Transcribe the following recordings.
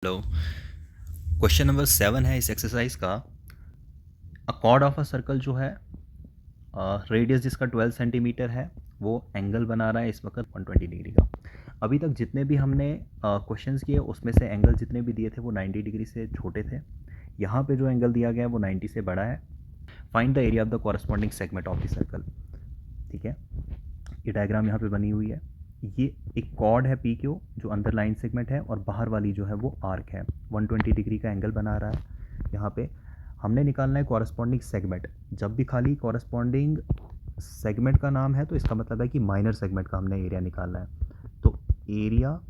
Hello. Question number 7 है इस exercise का। अ कॉर्ड ऑफ अ सर्कल जो है, रेडियस जिसका 12 सेंटीमीटर है, वो एंगल बना रहा है इस वक्त 120 डिग्री का। अभी तक जितने भी हमने क्वेश्चंस किए उसमें से एंगल जितने भी दिए थे वो 90 डिग्री से छोटे थे। यहाँ पे जो एंगल दिया गया है वो 90 से बड़ा है। Find the area of the corresponding segment of the circle. ठीक है, ये डायग्राम यहाँ पे बनी हुई है। ये एक कॉर्ड है पी क्यू जो अंदर लाइन सेगमेंट है और बाहर वाली जो है वो आर्क है। 120 डिग्री का एंगल बना रहा है। यहाँ पे हमने निकालना है कॉरस्पॉन्डिंग सेगमेंट। जब भी खाली कॉरस्पॉन्डिंग सेगमेंट का नाम है तो इसका मतलब है कि माइनर सेगमेंट का हमने एरिया निकालना है। तो एरिया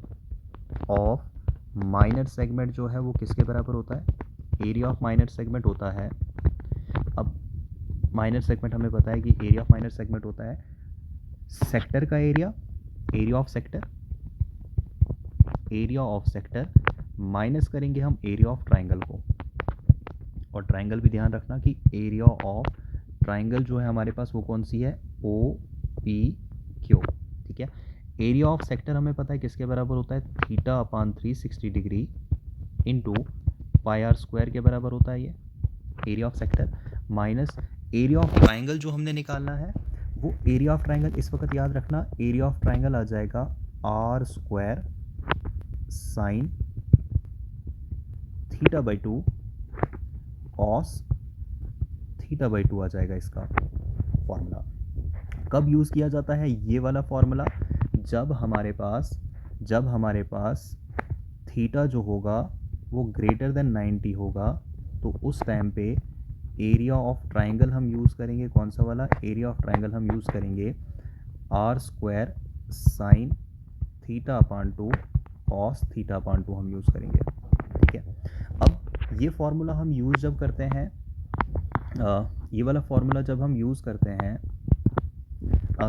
ऑफ माइनर सेगमेंट जो है वो किसके बराबर होता है? एरिया ऑफ माइनर सेगमेंट होता है, अब माइनर सेगमेंट हमें पता है कि एरिया ऑफ माइनर सेगमेंट होता है सेक्टर का area, area of sector, area of sector minus करेंगे हम एरिया ऑफ ट्राइंगल को। और ट्राइंगल भी ध्यान रखना कि एरिया ऑफ ट्राइंगल जो है हमारे पास वो कौन सी है? O P Q. ठीक है, एरिया ऑफ सेक्टर हमें पता है किसके बराबर होता है? Theta upon 360 degree into pi r square के बराबर होता है ये area of sector, minus area of triangle जो हमने निकालना है वो एरिया ऑफ ट्राइंगल। इस वक्त याद रखना एरिया ऑफ ट्राइंगल आ जाएगा r square sine theta by 2 cos theta by 2 आ जाएगा इसका फॉर्मूला। कब यूज़ किया जाता है ये वाला फॉर्मूला? जब हमारे पास थीटा जो होगा वो ग्रेटर देन 90 होगा तो उस टाइम पे एरिया ऑफ ट्राइंगल हम यूज़ करेंगे। कौन सा वाला? एरिया ऑफ ट्राइंगल हम यूज़ करेंगे r square sine theta upon 2 cos theta upon 2 हम यूज़ करेंगे। ठीक है, अब ये फार्मूला हम यूज़ जब करते हैं, ये वाला फार्मूला जब हम यूज़ करते हैं,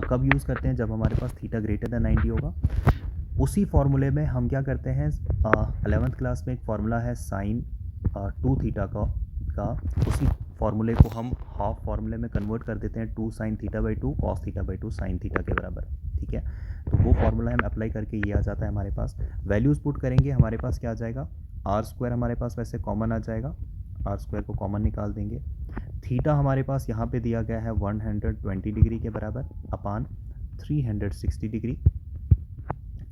कब यूज़ करते हैं? जब हमारे पास थीटा ग्रेटर देन 90 होगा। उसी फार्मूले में हम क्या करते हैं, 11th क्लास में एक फार्मूला है साइन 2 थीटा का उसी फार्मूले को हम हाफ फार्मूले में कन्वर्ट कर देते हैं 2 sign theta by 2 cos theta by 2 sine theta के बराबर। ठीक है, तो वो फार्मूला हम अप्लाई करके ये आ जाता है हमारे पास। वैल्यूज़ पुट करेंगे, हमारे पास क्या आ जाएगा? आर स्क्वायर हमारे पास वैसे कॉमन आ जाएगा, आर स्क्वायर को कॉमन निकाल देंगे। थीटा हमारे पास यहाँ पे दिया गया है 120 डिग्री के बराबर अपान 360 डिग्री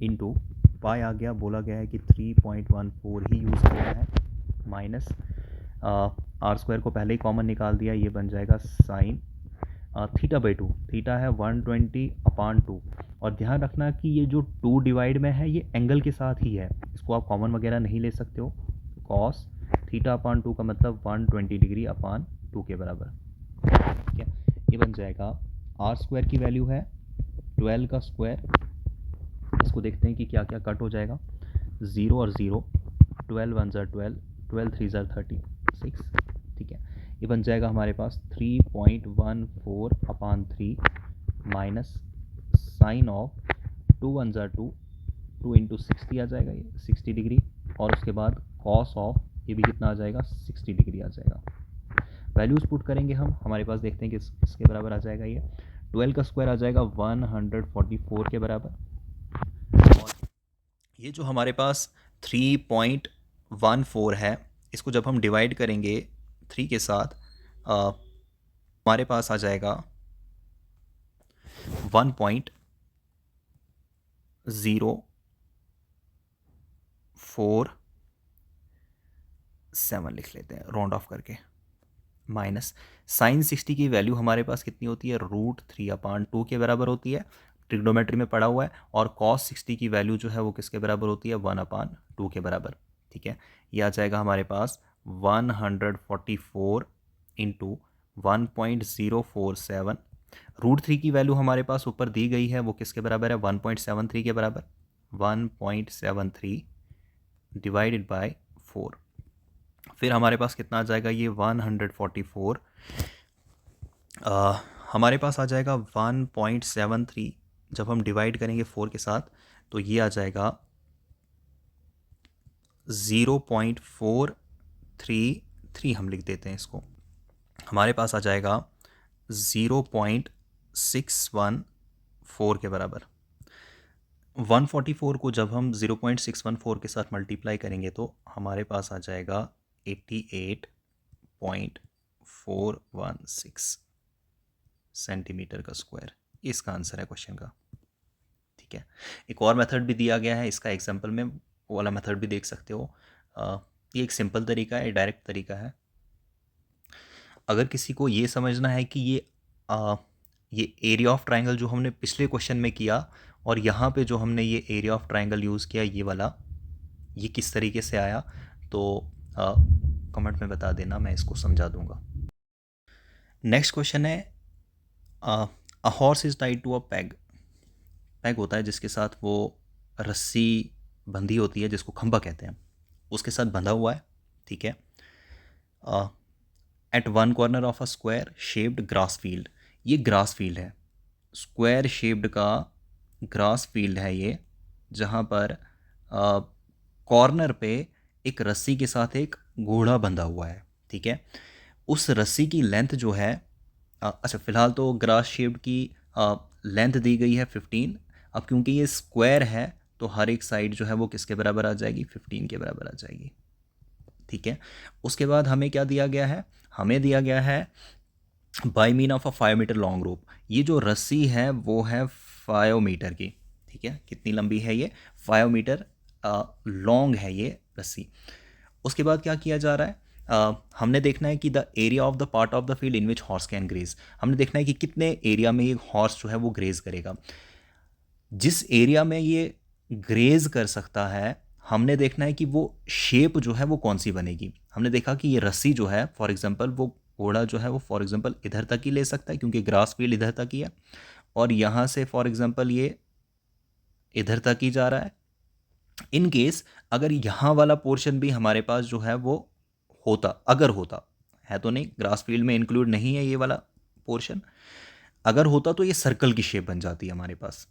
इंटू पाई आ गया, बोला गया है कि 3.14 ही यूज़ करना है, माइनस आर स्क्वायर को पहले ही कॉमन निकाल दिया, ये बन जाएगा साइन थीटा बाई 2। थीटा है 120 अपान 2 और ध्यान रखना कि ये जो 2 डिवाइड में है ये एंगल के साथ ही है, इसको आप कॉमन वगैरह नहीं ले सकते हो। कॉस थीटा अपान 2 का मतलब 120 डिग्री अपान 2 के बराबर। ठीक है, ये बन जाएगा आर स्क्वायर की वैल्यू है 12 का स्क्वायर। इसको देखते हैं कि क्या क्या कट हो जाएगा। 0 और 0, 12 वन ज़र 12, 12 थ्री ज़र 36। ठीक है, ये बन जाएगा हमारे पास 3.14 अपान 3 माइनस साइन ऑफ 2 वन ज़र 2, 2 इंटू 60 आ जाएगा ये 60 डिग्री, और उसके बाद कॉस ऑफ ये भी कितना आ जाएगा? 60 डिग्री आ जाएगा। वैल्यूज़ पुट करेंगे हम, हमारे पास देखते हैं कि किसके बराबर आ जाएगा ये। 12 का स्क्वायर आ जाएगा 144 के बराबर, और ये जो हमारे पास 3.14 है इसको जब हम डिवाइड करेंगे 3 के साथ, हमारे पास आ जाएगा 1.047 लिख लेते हैं राउंड ऑफ करके, माइनस साइन 60 की वैल्यू हमारे पास कितनी होती है? √3 अपान 2 के बराबर होती है, ट्रिग्नोमेट्री में पड़ा हुआ है। और कॉस 60 की वैल्यू जो है वो किसके बराबर होती है? 1 अपान 2 के बराबर। ठीक है, ये आ जाएगा हमारे पास 144 इंटू 1.047। √3 की वैल्यू हमारे पास ऊपर दी गई है, वो किसके बराबर है? 1.73 के बराबर। 1.73 डिवाइडेड बाय 4, फिर हमारे पास कितना आ जाएगा? ये 144 हमारे पास आ जाएगा 1.73, जब हम डिवाइड करेंगे 4 के साथ तो ये आ जाएगा 0.433, हम लिख देते हैं इसको। हमारे पास आ जाएगा 0.614 के बराबर। 144 को जब हम 0.614 के साथ मल्टीप्लाई करेंगे तो हमारे पास आ जाएगा 88.416 सेंटीमीटर का स्क्वायर। इसका आंसर है क्वेश्चन का। ठीक है, एक और मेथड भी दिया गया है इसका एग्जांपल में, वो वाला मेथड भी देख सकते हो। ये एक सिंपल तरीका है, डायरेक्ट तरीका है। अगर किसी को ये समझना है कि ये एरिया ऑफ ट्रायंगल जो हमने पिछले क्वेश्चन में किया और यहाँ पे जो हमने ये एरिया ऑफ ट्रायंगल यूज़ किया ये वाला, ये किस तरीके से आया, तो कमेंट में बता देना, मैं इसको समझा दूंगा। नेक्स्ट क्वेश्चन है, a horse is tied to a peg. Peg होता है जिसके साथ वो रस्सी बंधी होती है, जिसको खंभा कहते हैं, उसके साथ बंधा हुआ है। ठीक है, at one corner of a square shaped grass field. ये ग्रास फील्ड है, स्क्वायर शेप्ड का ग्रास फील्ड है ये, जहाँ पर कॉर्नर पे एक रस्सी के साथ एक घोड़ा बंधा हुआ है। ठीक है, उस रस्सी की लेंथ जो है, अच्छा फिलहाल तो ग्रास शेप्ड की लेंथ दी गई है 15। अब क्योंकि ये स्क्वायर है तो हर एक साइड जो है वो किसके बराबर आ जाएगी, 15 के बराबर आ जाएगी। ठीक है, उसके बाद हमें क्या दिया गया है, हमें दिया गया है by mean of a 5 metre long rope. ये जो रस्सी है वो है 5 मीटर की। ठीक है, कितनी लंबी है ये, 5 मीटर लॉन्ग है ये रस्सी। उसके बाद क्या किया जा रहा है, हमने देखना है कि the area of the part of the field in which horse can graze. हमने देखना है कि कितने एरिया में ये हॉर्स जो है वो ग्रेज करेगा। जिस एरिया में ये ग्रेज कर सकता है, हमने देखना है कि वो शेप जो है वो कौन सी बनेगी। हमने देखा कि ये रस्सी जो है, फॉर एग्जांपल वो घोड़ा जो है वो फॉर एग्जांपल इधर तक ही ले सकता है क्योंकि ग्रास फील्ड इधर तक ही है, और यहाँ से फॉर एग्जांपल ये इधर तक ही जा रहा है। इन केस अगर यहाँ वाला पोर्शन भी हमारे पास जो है वो होता, अगर होता है तो नहीं, ग्रास फील्ड में इंक्लूड नहीं है ये वाला पोर्शन, अगर होता तो ये सर्कल की शेप बन जाती है हमारे पास।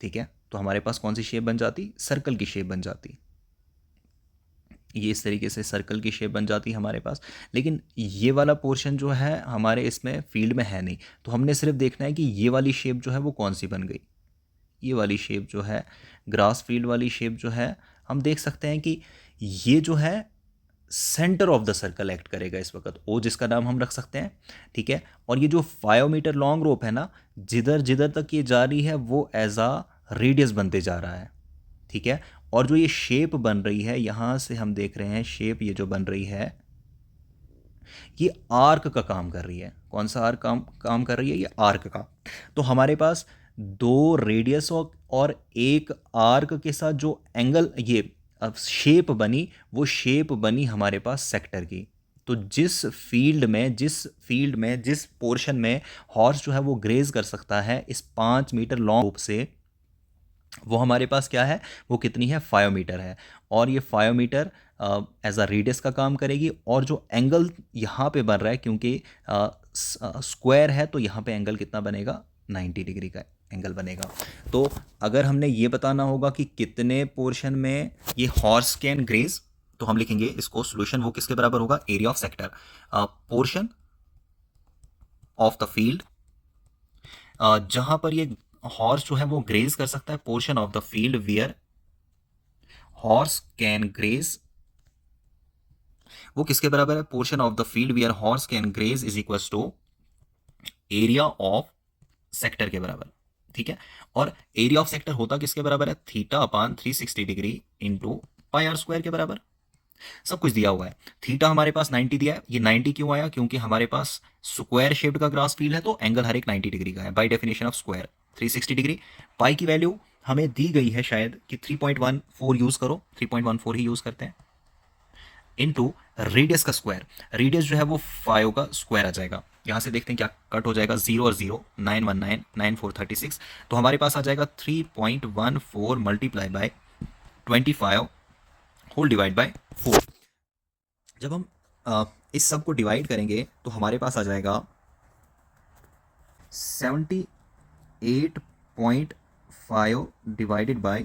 ठीक है, तो हमारे पास कौन सी शेप बन जाती, सर्कल की शेप बन जाती। ये इस तरीके से सर्कल की शेप बन जाती है हमारे पास। लेकिन ये वाला पोर्शन जो है हमारे इसमें फील्ड में है नहीं, तो हमने सिर्फ देखना है कि ये वाली शेप जो है वो कौन सी बन गई। ये वाली शेप जो है, ग्रास फील्ड वाली शेप जो है, हम देख सकते हैं कि ये जो है centre of the circle act करेगा इस वक्त, ओ जिसका नाम हम रख सकते हैं। ठीक है, और ये जो 5 मीटर लॉन्ग रोप है ना, जिधर जिधर तक ये जा रही है वो एज आ रेडियस बनते जा रहा है। ठीक है, और जो ये शेप बन रही है, यहां से हम देख रहे हैं शेप ये जो बन रही है, ये आर्क का काम कर रही है। कौन सा आर्क काम कर रही है, ये आर्क का। तो हमारे पास दो रेडियस और एक आर्क के साथ जो एंगल, ये अब शेप बनी, वो शेप बनी हमारे पास सेक्टर की। तो जिस फील्ड में जिस पोर्शन में हॉर्स जो है वो ग्रेज कर सकता है इस 5 मीटर लॉन्ग रोप से, वो हमारे पास क्या है, वो कितनी है, 5 मीटर है। और ये 5 मीटर एज अ रेडियस का काम करेगी। और जो एंगल यहाँ पे बन रहा है, क्योंकि स्क्वायर है तो यहाँ पे एंगल कितना बनेगा, 90 डिग्री का एंगल बनेगा। तो अगर हमने ये बताना होगा कि कितने पोर्शन में ये हॉर्स कैन ग्रेज, तो हम लिखेंगे इसको सोल्यूशन, वो किसके बराबर होगा, area of sector, portion of the field जहां पर ये हॉर्स जो है वो ग्रेज कर सकता है, portion of the field where horse can graze, वो किसके बराबर है, portion of the field where horse can graze is equal to area of sector के बराबर। ठीक है, और एरिया ऑफ सेक्टर होता किसके बराबर है, theta upon 360 degree into pi r square के बराबर। सब कुछ दिया हुआ है। थीटा हमारे पास 90 दिया है, ये 90 क्यों आया, क्योंकि हमारे पास स्क्वायर शेप्ड का ग्रास फील्ड है तो एंगल हर एक 90 डिग्री का है, by definition of square 360 degree. Pi की वैल्यू हमें दी गई है शायद कि 3.14 यूज करो, 3.14 ही यूज करते हैं, इनटू रेडियस का स्क्वायर। रेडियस जो है वो 5 का स्क्वायर आ जाएगा। यहां से देखते हैं क्या कट हो जाएगा, 0 और 0 919 9436, तो हमारे पास आ जाएगा 3.14 multiply by 25 whole divide by 4। जब हम इस सब को डिवाइड करेंगे तो हमारे पास आ जाएगा 78.5 डिवाइडेड बाय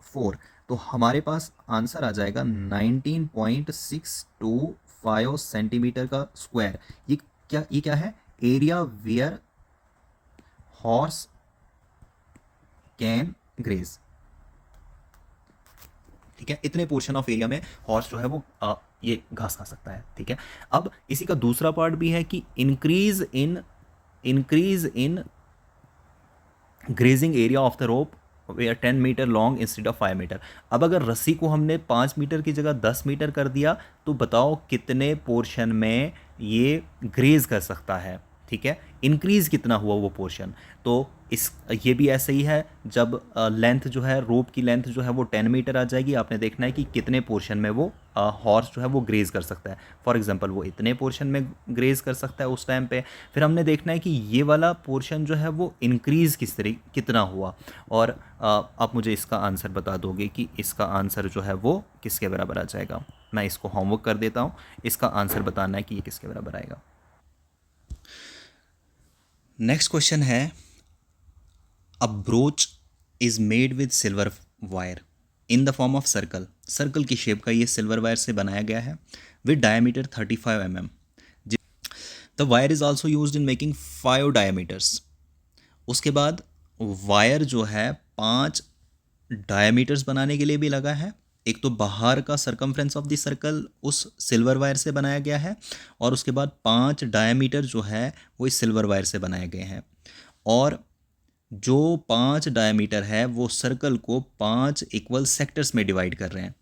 4, तो हमारे पास आंसर आ जाएगा 19.625 सेंटीमीटर का स्क्वायर। ये क्या है, area where horse can graze. ठीक है, इतने पोर्शन ऑफ एरिया में हॉर्स जो है वो ये घास खा सकता है। ठीक है, अब इसी का दूसरा पार्ट भी है कि increase in grazing area of the rope were 10 metre long instead of 5 metre. अब अगर रस्सी को हमने 5 मीटर की जगह 10 मीटर कर दिया तो बताओ कितने पोर्शन में ये ग्रेज कर सकता है। ठीक है, इंक्रीज़ कितना हुआ वो पोर्शन। तो इस ये भी ऐसे ही है, जब लेंथ जो है रोप की लेंथ जो है वो 10 मीटर आ जाएगी, आपने देखना है कि कितने पोर्शन में वो हॉर्स जो है वो ग्रेज कर सकता है। फॉर एग्जांपल वो इतने पोर्शन में ग्रेज कर सकता है उस टाइम पे। फिर हमने देखना है कि ये वाला पोर्शन जो है वो इंक्रीज़ कितना हुआ। और आप मुझे इसका आंसर बता दोगे कि इसका आंसर जो है वो किसके बराबर आ जाएगा। मैं इसको होमवर्क कर देता हूँ, इसका आंसर बताना है कि ये किसके बराबर आएगा। नेक्स्ट क्वेश्चन है, a brooch is made with silver wire in the form of circle. Circle की शेप का ये सिल्वर वायर से बनाया गया है with diameter 35 mm। The wire is also use in making 5 diameters. उसके बाद वायर जो है 5 डायमीटर्स बनाने के लिए भी लगा है। एक तो बाहर का सरकमफ्रेंस ऑफ द सर्कल उस सिल्वर वायर से बनाया गया है, और उसके बाद 5 डायमीटर जो है वो इस सिल्वर वायर से बनाए गए हैं। और जो 5 डायमीटर है वो सर्कल को 5 इक्वल सेक्टर्स में डिवाइड कर रहे हैं।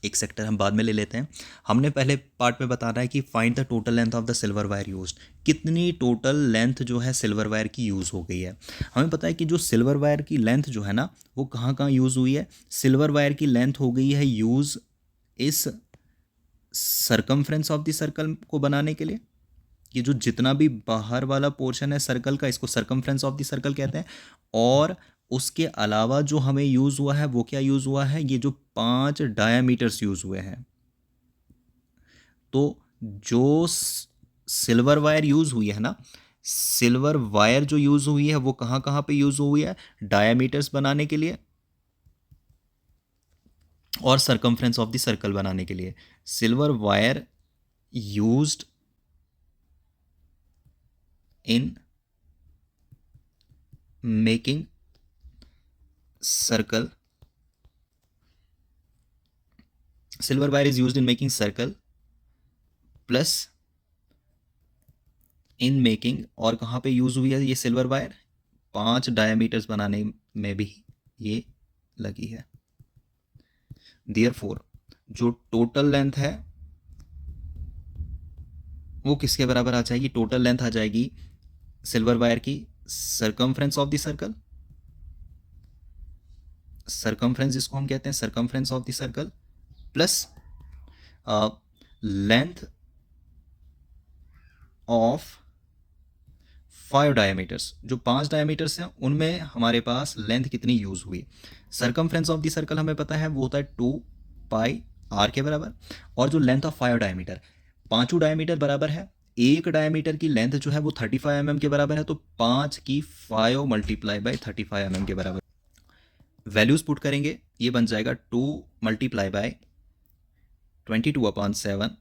एक सेक्टर हम बाद में ले लेते हैं, हमने पहले पार्ट में बताना है कि find the total length of the silver wire used. कितनी टोटल लेंथ जो है सिल्वर वायर की यूज़ हो गई है। हमें पता है कि जो सिल्वर वायर की लेंथ जो है ना वो कहाँ कहाँ यूज़ हुई है। सिल्वर वायर की लेंथ हो गई है यूज़ इस सरकमफ्रेंस ऑफ द सर्कल को बनाने के लिए। ये जो जितना भी बाहर वाला पोर्शन है सर्कल का, इसको सरकमफ्रेंस ऑफ द सर्कल कहते हैं। और उसके अलावा जो हमें यूज़ हुआ है वो क्या यूज़ हुआ है, ये जो 5 डायामीटर्स यूज़ हुए हैं। तो जो सिल्वर वायर यूज़ हुई है ना, सिल्वर वायर जो यूज़ हुई है वो कहाँ कहाँ पे यूज़ हुई है, डायामीटर्स बनाने के लिए और सरकमफ्रेंस ऑफ द सर्कल बनाने के लिए। Silver wire used in making circle, silver wire is used in making circle plus in making, और कहाँ पे यूज हुई है ये सिल्वर वायर, 5 डायमीटर्स बनाने में भी ये लगी है। Therefore जो टोटल लेंथ है वो किसके बराबर आ जाएगी, टोटल लेंथ आ जाएगी सिल्वर वायर की circumference of the circle, circumference जिसको हम कहते हैं circumference of the circle, plus length of 5 diameters. जो 5 डायमीटर्स हैं उनमें हमारे पास लेंथ कितनी यूज हुई। सरकमफ्रेंस ऑफ द सर्कल हमें पता है वो होता है 2 पाई आर के बराबर, और जो लेंथ ऑफ 5 डायमीटर, पांचों डायमीटर बराबर है। एक डायमीटर की लेंथ जो है वो 35 mm के बराबर है, तो 5 की 5 मल्टीप्लाई बाई 35 mm के बराबर। वैल्यूज पुट करेंगे, ये बन जाएगा 2 मल्टीप्लाई बाय 22/7।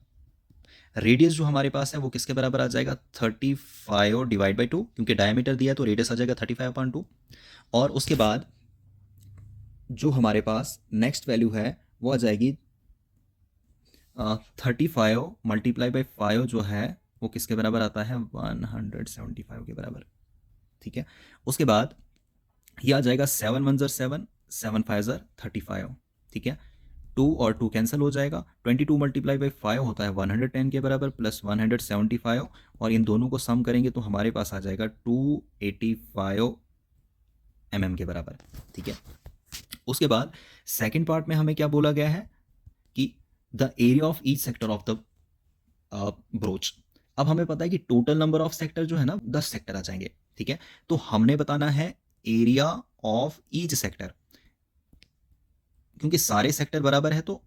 रेडियस जो हमारे पास है वो किसके बराबर आ जाएगा, 35 डिवाइड बाई 2, क्योंकि डायमीटर दिया है तो रेडियस आ जाएगा 35/2। और उसके बाद जो हमारे पास नेक्स्ट वैल्यू है वो आ जाएगी 35 मल्टीप्लाई बाई 5 जो है वो किसके बराबर आता है, 175 के बराबर। ठीक है, उसके बाद ये आ जाएगा 7 1 7, 7 5 35। ठीक है, 2 और 2 कैंसिल हो जाएगा, 22 मल्टीप्लाई बाई 5 होता है 110 के बराबर प्लस 175, और इन दोनों को सम करेंगे तो हमारे पास आ जाएगा 285 mm के बराबर। ठीक है, उसके बाद सेकंड पार्ट में हमें क्या बोला गया है कि the area of each sector of the broach. अब हमें पता है कि टोटल नंबर ऑफ सेक्टर जो है ना 10 सेक्टर आ जाएंगे। ठीक है, तो हमने बताना है एरिया ऑफ ईच सेक्टर, क्योंकि सारे सेक्टर बराबर है तो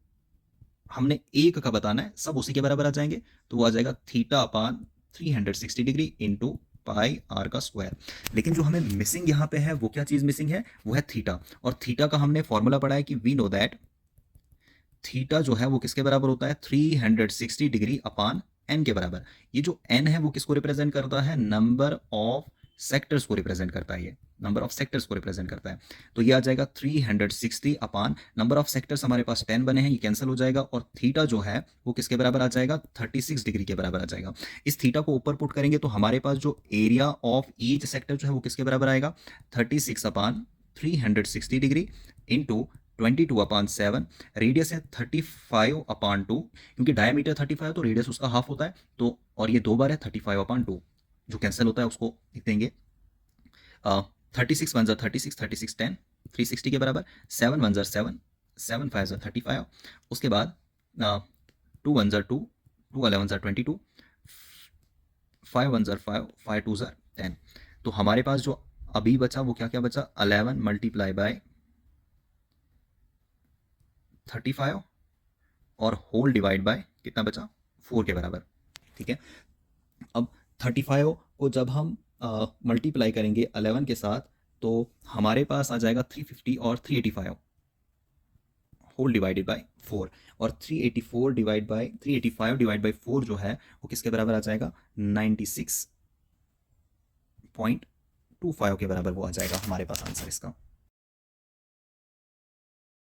हमने एक का बताना है, सब उसी के बराबर आ जाएंगे। तो वो आ जाएगा θ/360 इंटू पाई आर का स्क्वायर। लेकिन जो हमें मिसिंग यहाँ पे है वो क्या चीज़ मिसिंग है, वो है थीटा। और थीटा का हमने फॉर्मूला पढ़ा है कि वी नो दैट थीटा जो है वो किसके बराबर होता है, 360 डिग्री अपान एन के बराबर। ये जो एन है वो किसको रिप्रेजेंट करता है, नंबर ऑफ सेक्टर्स को रिप्रेजेंट करता है, ये नंबर ऑफ सेक्टर्स को रिप्रेजेंट करता है। तो ये आ जाएगा 360 अपान नंबर ऑफ सेक्टर्स हमारे पास 10 बने हैं, ये कैंसिल हो जाएगा, और थीटा जो है वो किसके बराबर आ जाएगा, 36 डिग्री के बराबर आ जाएगा। इस थीटा को ऊपर पुट करेंगे तो हमारे पास जो एरिया ऑफ ईच सेक्टर जो है वो किसके बराबर आएगा, 36 अपान 360 डिग्री इंटू 22 अपान 7, रेडियस है 35 अपान 2, क्योंकि डायमीटर 35 तो रेडियस उसका हाफ होता है, तो और ये 2 बार है 35 अपान 2, जो कैंसिल होता है उसको लिख देंगे 36 वन ज़ा 36, 36 10, 360 के बराबर, 7 वन ज़ा 7, 7 5 ज़ा 35, उसके बाद 2 वन ज़ा 2, 2 11 ज़ा 22, 5 वन ज़ा 5, 5 2 ज़ा 10। तो हमारे पास जो अभी बचा वो क्या क्या बचा, 11 मल्टीप्लाई बाय 35 और होल डिवाइड बाय कितना बचा, 4 के बराबर। ठीक है, अब 35 को जब हम मल्टीप्लाई करेंगे 11 के साथ तो हमारे पास आ जाएगा 350 और 385 होल डिवाइडेड बाय 4, और 385 डिवाइड बाय 4 जो है वो किसके बराबर आ जाएगा, 96.25 के बराबर वो आ जाएगा हमारे पास आंसर इसका।